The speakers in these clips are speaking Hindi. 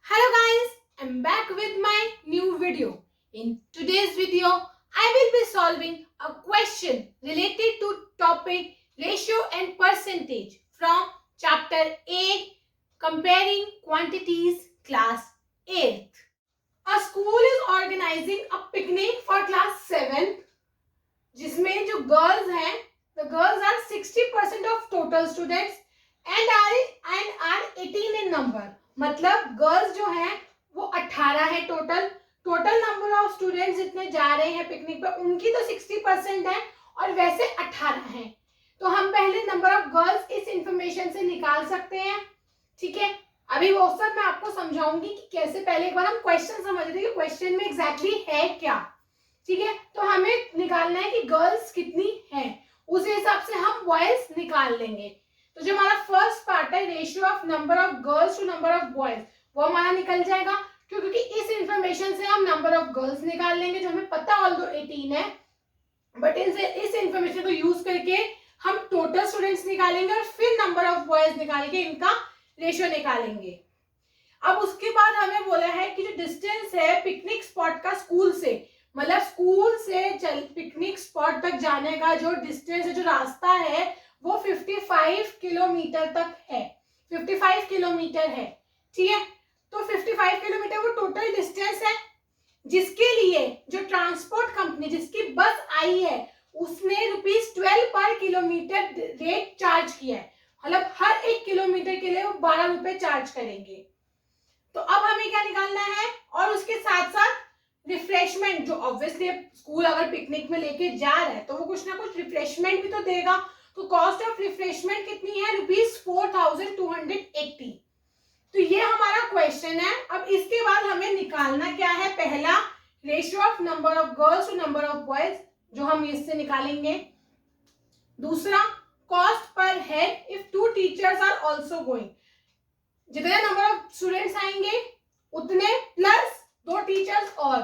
Hello guys, I'm back with my new video. In today's video, I will be solving a question related to topic ratio and percentage from chapter 8 comparing quantities class 8th. A school is organizing a picnic for class 7 जिसमें जो girls हैं, the girls are 60% of total students and are 18 in number. मतलब गर्ल्स जो हैं वो 18 है टोटल नंबर ऑफ स्टूडेंट्स जितने जा रहे हैं पिकनिक पे उनकी तो 60% है और वैसे 18 है. तो हम पहले नंबर ऑफ गर्ल्स इस इंफॉर्मेशन से निकाल सकते हैं. ठीक है, अभी वो सब मैं आपको समझाऊंगी कि कैसे. पहले एक बार हम क्वेश्चन समझ रहे कि क्वेश्चन में एग्जैक्टली है क्या. ठीक है, तो हमें निकालना है कि गर्ल्स कितनी हैं, उस हिसाब से हम बॉयज निकाल लेंगे. तो जो हमारा फर्स्ट पार्ट है ratio of number of girls to number of boys, वो हमारा निकल जाएगा क्योंकि इस इंफॉर्मेशन से हम नंबर ऑफ गर्ल्स निकाल लेंगे जो हमें पता ऑल्दो 18 है, बट इस इंफॉर्मेशन को यूज करके हम टोटल स्टूडेंट्स निकालेंगे और फिर नंबर ऑफ बॉयज निकाल के इनका रेशियो निकालेंगे. अब उसके बाद हमें बोला है कि जो डिस्टेंस है पिकनिक स्पॉट का स्कूल से, मतलब स्कूल से पिकनिक स्पॉट तक जाने का जो डिस्टेंस है, जो रास्ता है वो 55 किलोमीटर तक है. 55 किलोमीटर है. ठीक है, तो 55 किलोमीटर वो टोटल डिस्टेंस है जिसके लिए जो ट्रांसपोर्ट कंपनी जिसकी बस आई है उसने ₹12 पर किलोमीटर रेट चार्ज किया है. मतलब हर एक किलोमीटर के लिए वो 12 रुपए चार्ज करेंगे. तो अब हमें क्या निकालना है, और उसके साथ साथ रिफ्रेशमेंट, जो ऑब्वियसली स्कूल अगर पिकनिक में लेके जा रहा है तो वो कुछ ना कुछ रिफ्रेशमेंट भी तो देगा. तो कॉस्ट ऑफ रिफ्रेशमेंट कितनी है, ₹4280. तो ये हमारा क्वेश्चन है. अब इसके बाद हमें निकालना क्या है, पहला ratio of number of girls to number of boys जो हम इससे निकालेंगे. दूसरा cost per head if 2 teachers are also going, जितने नंबर ऑफ स्टूडेंट्स आएंगे उतने प्लस 2 टीचर्स और,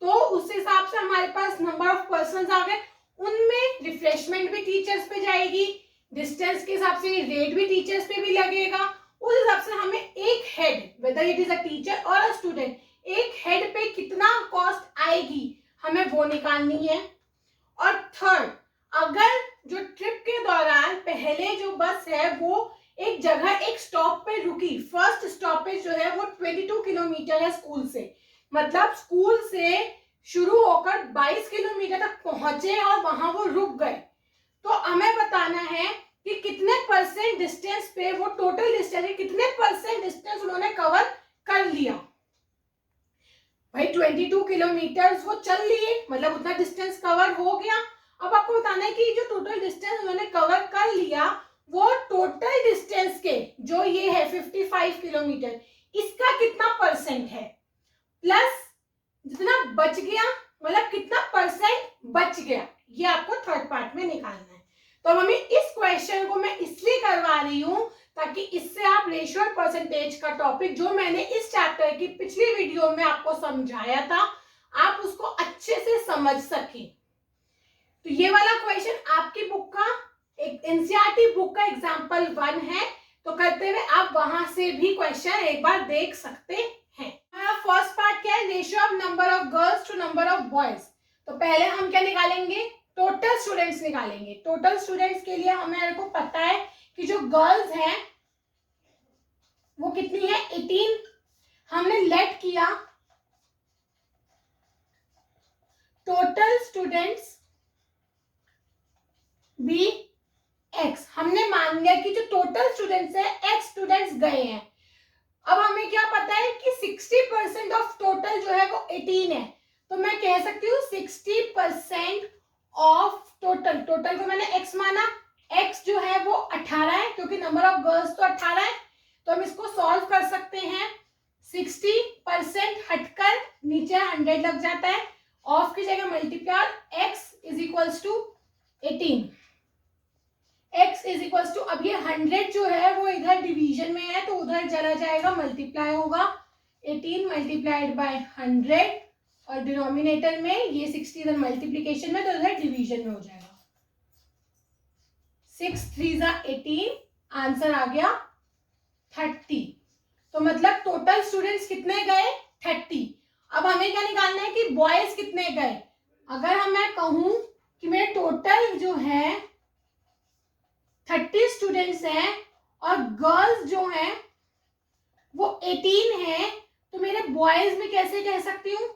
तो उस हिसाब से हमारे पास नंबर ऑफ पर्सन्स आ गए. उनमें रिफ्रेशमेंट भी टीचर्स पे जाएगी, डिस्टेंस के हिसाब से रेट भी टीचर्स पे भी लगेगा. उस हिसाब से हमें एक head, whether it is a teacher और अ स्टूडेंट, एक हेड पे कितना कॉस्ट आएगी हमें वो निकालनी है. और थर्ड, अगर जो ट्रिप के दौरान पहले जो बस है वो एक जगह एक स्टॉप पे रुकी, फर्स्ट स्टॉपेज जो है वो 22 किलोमीटर है स्कूल से, मतलब स्कूल से शुरू होकर 22 किलोमीटर तक पहुंचे और वहां वो रुक गए, तो हमें बताना है कि कितने परसेंट डिस्टेंस पे, वो टोटल डिस्टेंस है कितने परसेंट डिस्टेंस उन्होंने कवर कर लिया. भाई 22 किलोमीटर वो चल लिए, मतलब उतना डिस्टेंस कवर हो गया. अब आपको बताना है कि जो टोटल डिस्टेंस उन्होंने कवर कर लिया वो टोटल डिस्टेंस के जो ये है 55 किलोमीटर, इसका कितना परसेंट है, प्लस जितना बच गया, मतलब कितना परसेंट बच गया, ये आपको थर्ड पार्ट में निकालना है. तो अब हमें इस क्वेश्चन को मैं इसलिए करवा रही हूं ताकि इससे आप रेशियो और परसेंटेज का टॉपिक जो मैंने इस चैप्टर की पिछली वीडियो में आपको समझाया था आप उसको अच्छे से समझ सकें. तो ये वाला क्वेश्चन आपकी बुक का, एक एनसीईआरटी बुक का एग्जाम्पल 1 है, तो करते हुए आप वहां से भी क्वेश्चन एक बार देख सकते हैं. फर्स्ट पार्ट क्या है, ratio of number of girls to number of boys. तो पहले हम क्या निकालेंगे, टोटल स्टूडेंट्स निकालेंगे. टोटल स्टूडेंट्स के लिए हमें को पता है कि जो गर्ल्स हैं वो कितनी है, 18. हमने लेट किया टोटल स्टूडेंट्स बी एक्स, हमने मान लिया कि जो टोटल स्टूडेंट्स है एक्स स्टूडेंट्स गए हैं. अब हमें क्या पता है कि 60% ऑफ टोटल जो है वो 18 है, तो मैं कह सकती हूँ 60% ऑफ टोटल, टोटल को मैंने x माना, x जो है वो 18 है क्योंकि नंबर ऑफ गर्ल्स तो 18 है, तो हम इसको सॉल्व कर सकते हैं. 60% हटकर नीचे 100 लग जाता है, ऑफ की जगह multiply, x is equals to 18, x is equals to, अब ये 100 जो है वो इधर डिवीजन में है तो उधर चला जाएगा, मल्टीप्लाई होगा 18 मल्टीप्लाइड बाय 100 और डिनोमिनेटर में ये 60 इधर मल्टीप्लीकेशन में तो इधर डिवीजन में हो जाएगा. 6 3 18, आंसर आ गया 30. तो मतलब टोटल स्टूडेंट्स कितने गए 30। अब हमें क्या निकालना है कि बॉयज कितने गए। अगर मैं कहूं कि मेरे टोटल जो है 30 स्टूडेंट्स हैं और गर्ल्स जो हैं वो 18 है, तो मेरे बॉयज में कैसे कह सकती हूँ,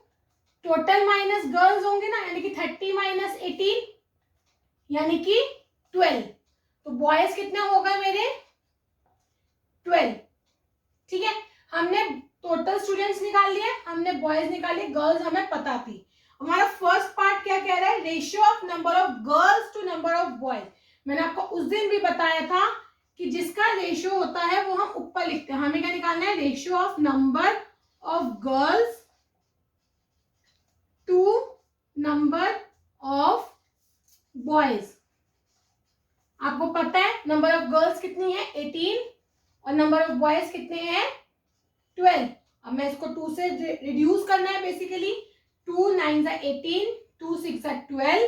टोटल माइनस गर्ल्स होंगे ना, यानी कि 30 माइनस 18 यानी कि 12। तो बॉयज कितने हो गए मेरे 12। ठीक है, हमने टोटल स्टूडेंट्स निकाल लिए, हमने बॉयज निकाले, गर्ल्स हमें पता थी। हमारा फर्स्ट पार्ट क्या कह रहा है, ratio of number of girls to number of boys. मैंने आपको उस दिन भी बताया था कि जिसका रेशियो होता है वो हम ऊपर लिखते हैं। हमें क्या निकालना है, ratio of number of girls to number of boys. आपको पता है नंबर ऑफ गर्ल्स कितनी है 18 और नंबर ऑफ बॉयज कितने हैं 12। अब मैं इसको 2 से रिड्यूस करना है बेसिकली। 2 9 ज़ा 18, 2 6 ज़ा 12,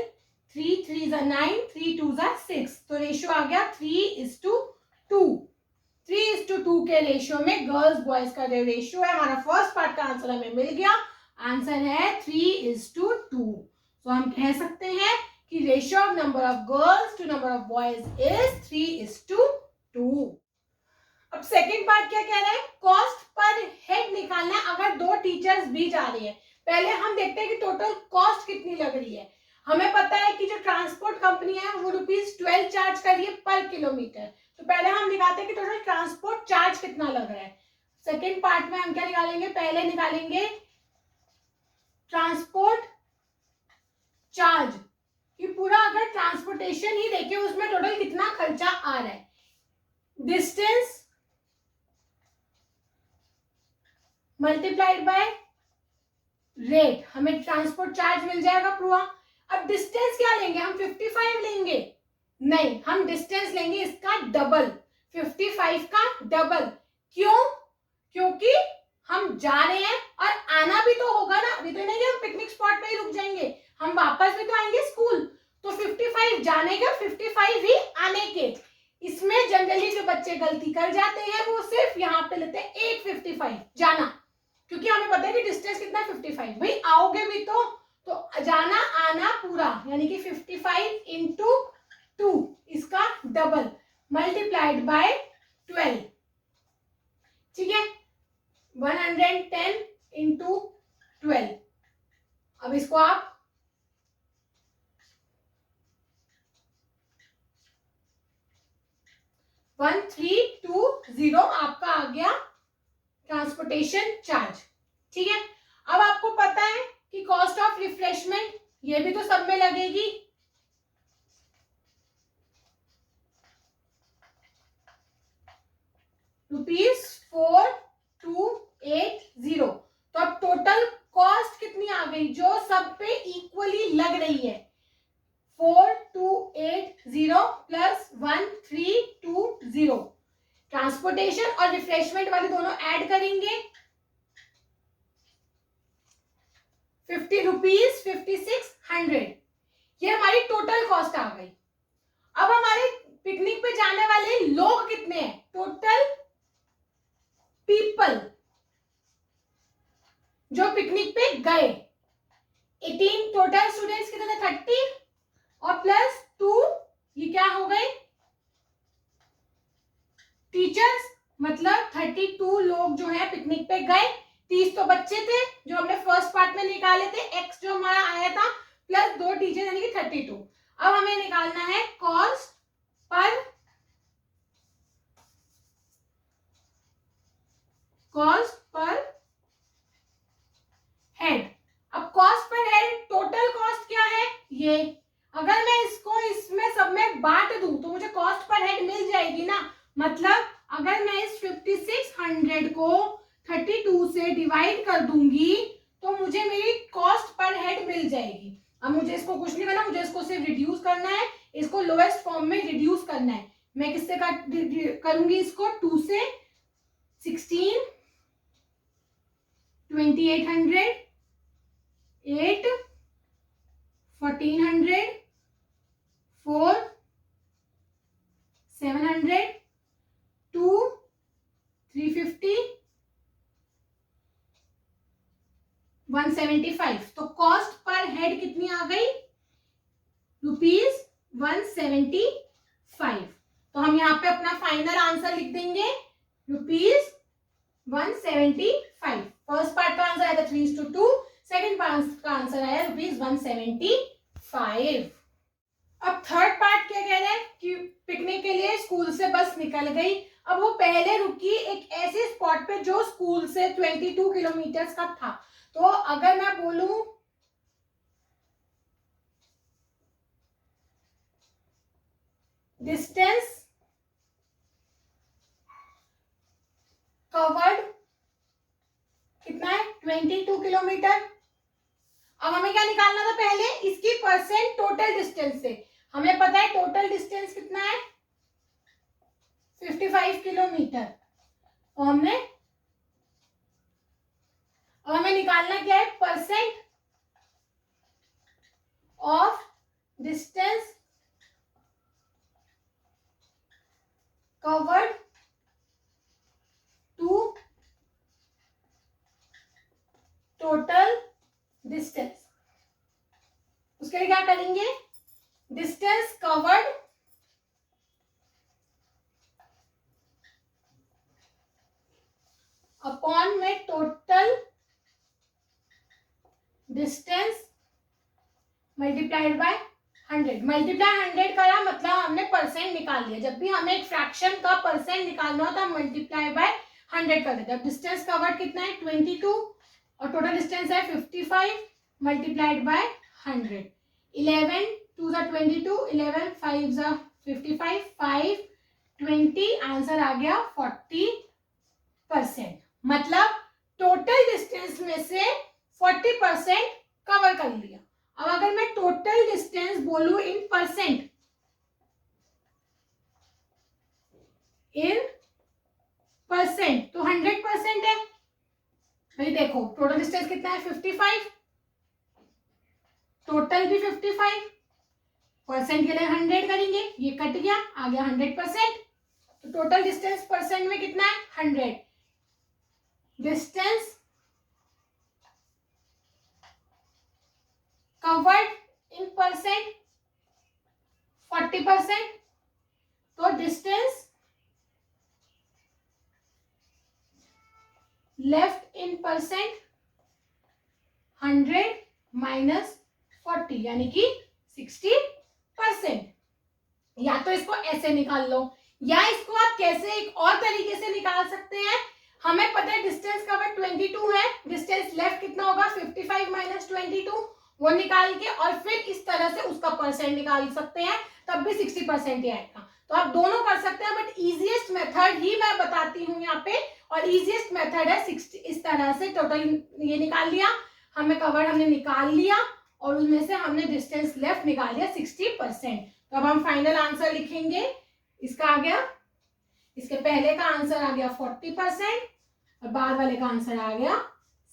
3 3 ज़ा 9, 3 2 ज़ा 6। तो रेशियो आ गया 3:2। 3:2 के रेशियो में गर्ल्स बॉयज का जो रेशियो है, हमारा फर्स्ट पार्ट का आंसर हमें मिल गया। आंसर है 3:2। तो हम कह सकते हैं कि ratio of number of girls to number of boys is 3:2। अब सेकंड पार्ट क्या कह रहा है, कॉस्ट पर हेड निकालना है अगर 2 टीचर्स भी जा रही है। पहले हम देखते हैं कि टोटल कॉस्ट कितनी लग रही है। हमें पता है कि जो ट्रांसपोर्ट कंपनी है वो ₹12 चार्ज कर रही है पर किलोमीटर। तो पहले हम निकालते हैं कि टोटल ट्रांसपोर्ट चार्ज कितना लग रहा है। सेकेंड पार्ट में हम क्या निकालेंगे, पहले निकालेंगे ट्रांसपोर्ट चार्ज कि पूरा अगर ट्रांसपोर्टेशन ही देखे उसमें टोटल कितना खर्चा आ रहा है। डिस्टेंस मल्टीप्लाइड बाय रेट, हमें ट्रांसपोर्ट चार्ज मिल जाएगा पूरा। अब डिस्टेंस क्या लेंगे, हम 55 लेंगे? नहीं, हम डिस्टेंस लेंगे इसका डबल, 55 का डबल। क्यों? क्योंकि हम जा रहे हैं और आना भी तो होगा ना। अभी तो नहीं कि हम पिकनिक स्पॉट पे ही रुक जाएंगे, हम वापस भी तो आएंगे स्कूल। तो 55 जाने के, 55 ही आने के। इसमें जनरली जो बच्चे गलती कर जाते हैं वो सिर्फ यहाँ पे लेते हैं 855 जाना, क्योंकि हमें पता है कि डिस्टेंस कितना है 55। भाई आओगे भी तो जाना आना पूरा, यानी कि 55 इंटू 2 इसका डबल मल्टीप्लाइड बाय 12। ठीक है, 110 इंटू 12। अब इसको आप 1320 आपका आ गया ट्रांसपोर्टेशन चार्ज। ठीक है, अब आपको पता है कि कॉस्ट ऑफ रिफ्रेशमेंट ये भी तो सब में लगेगी। ₹4280। तो अब टोटल कॉस्ट कितनी आ गई जो सब पे इक्वली लग रही है, 4280 प्लस 1320। ट्रांसपोर्टेशन और रिफ्रेशमेंट वाले दोनों ऐड करेंगे, ₹50, 5600। ये हमारी टोटल कॉस्ट आ गई। अब हमारे पिकनिक पे जाने वाले लोग कितने हैं, टोटल पीपल जो पिकनिक पे गए 18, टोटल स्टूडेंट्स कितने थे 30 और प्लस 2 ये क्या हो गए टीचर्स, मतलब 32 लोग जो है पिकनिक पे गए। 30 तो बच्चे थे जो हमने फर्स्ट पार्ट में निकाले थे, एक्स जो हमारा आया था, प्लस 2 टीचर यानी कि 32। अब हमें निकालना है कॉस्ट पर हेड। अब cost per head total cost क्या है ये, अगर मैं इसको इसमें सब में बांट दूं तो मुझे कॉस्ट पर हेड मिल जाएगी ना। मतलब अगर मैं इस 5600 को 32 से डिवाइड कर दूंगी तो मुझे मेरी कॉस्ट पर हेड मिल जाएगी। अब मुझे इसको कुछ नहीं करना, मुझे इसको सिर्फ रिड्यूस करना है, इसको लोएस्ट फॉर्म में रिड्यूस करना है। मैं किससे करूंगी इसको, 2 से 16, 2800, 8, 1400, 4, 700, 2, 350, 175। तो कॉस्ट पर हेड कितनी आ गई? ₹175। तो हम यहाँ पे अपना फाइनल आंसर लिख देंगे ₹175। फर्स्ट पार्ट का आंसर आया था 3:2, सेकेंड पार्ट का आंसर आया ₹175। अब थर्ड पार्ट क्या कह रहे हैं कि पिकनिक के लिए स्कूल से बस निकल गई। अब वो पहले रुकी एक ऐसे स्पॉट पे जो स्कूल से 22 किलोमीटर का था। तो अगर मैं बोलूं डिस्टेंस कवर्ड कितना है? 22 किलोमीटर। अब हमें क्या निकालना था? पहले इसकी परसेंट टोटल डिस्टेंस से। हमें पता है टोटल डिस्टेंस कितना है? 55 किलोमीटर। तो हमें निकालना क्या है? Percent of distance covered to total distance. उसके लिए क्या करेंगे? डिस्टेंस कवर्ड अपॉन में total distance multiplied by 100। Multiply 100 करा मतलब हमने परसेंट निकाल लिया। जब भी हमें एक फ्रैक्शन का परसेंट निकालना हो तो हम मल्टीप्लाई बाय 100 कर देते हैं। डिस्टेंस कवर्ड कितना है? 22 और टोटल डिस्टेंस है 55 मल्टीप्लाइड बाय 100। 11 2 ज़ा 22, 11 5 ज़ा 55, 5 20, आंसर आ गया 40%। मतलब टोटल डिस्टेंस में से 40% कवर कर लिया। अब अगर मैं टोटल डिस्टेंस बोलूं इन परसेंट, तो 100% है भाई। देखो टोटल डिस्टेंस कितना है? 55, टोटल भी 55, परसेंट के लिए 100 करेंगे, ये कट गया, आ गया 100%। तो टोटल डिस्टेंस परसेंट में कितना है? 100। Distance covered in percent 40%। तो distance left in percent 100 minus 40 यानी कि 60%। या तो इसको ऐसे निकाल लो, या इसको आप कैसे एक और तरीके से निकाल सकते हैं। हमें पता है डिस्टेंस कवर 22 है, डिस्टेंस लेफ्ट कितना होगा? 55 माइनस 22, वो निकाल के और फिर इस तरह से उसका परसेंट निकाल सकते हैं, तब भी 60% ही आएगा। तो आप दोनों कर सकते हैं, बट इजीएस्ट मेथड ही मैं बताती हूँ यहाँ पे। और इजीएस्ट मेथड है 60, इस तरह से टोटल ये निकाल लिया, हमें कवर हमने निकाल लिया और उसमें से हमने डिस्टेंस लेफ्ट निकाल लिया 60%। तो अब हम फाइनल आंसर लिखेंगे। इसका आ गया, इसके पहले का आंसर आ गया 40% और बाद वाले का आंसर आ गया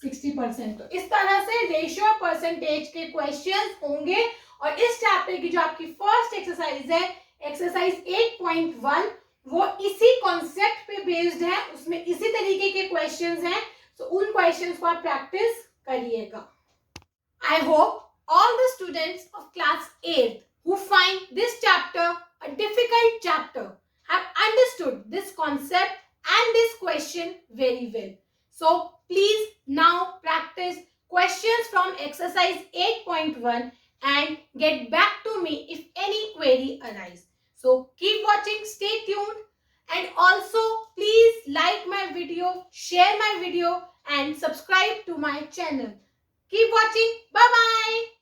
60%। तो इस तरह से रेशियो परसेंटेज के क्वेश्चंस होंगे। और इस चैप्टर की जो आपकी फर्स्ट एक्सरसाइज है, एक्सरसाइज 8.1, वो इसी कॉन्सेप्ट पे बेस्ड है, उसमें इसी तरीके के क्वेश्चंस हैं। तो उन क्वेश्चंस को आप प्रैक्टिस करिएगा। I hope all the students of class 8th who find this chapter a difficult chapter have understood this concept and this question very well. So please now practice questions from exercise 8.1 and get back to me if any query arise. So keep watching, stay tuned, and also please like my video, share my video and subscribe to my channel. Keep watching. Bye bye.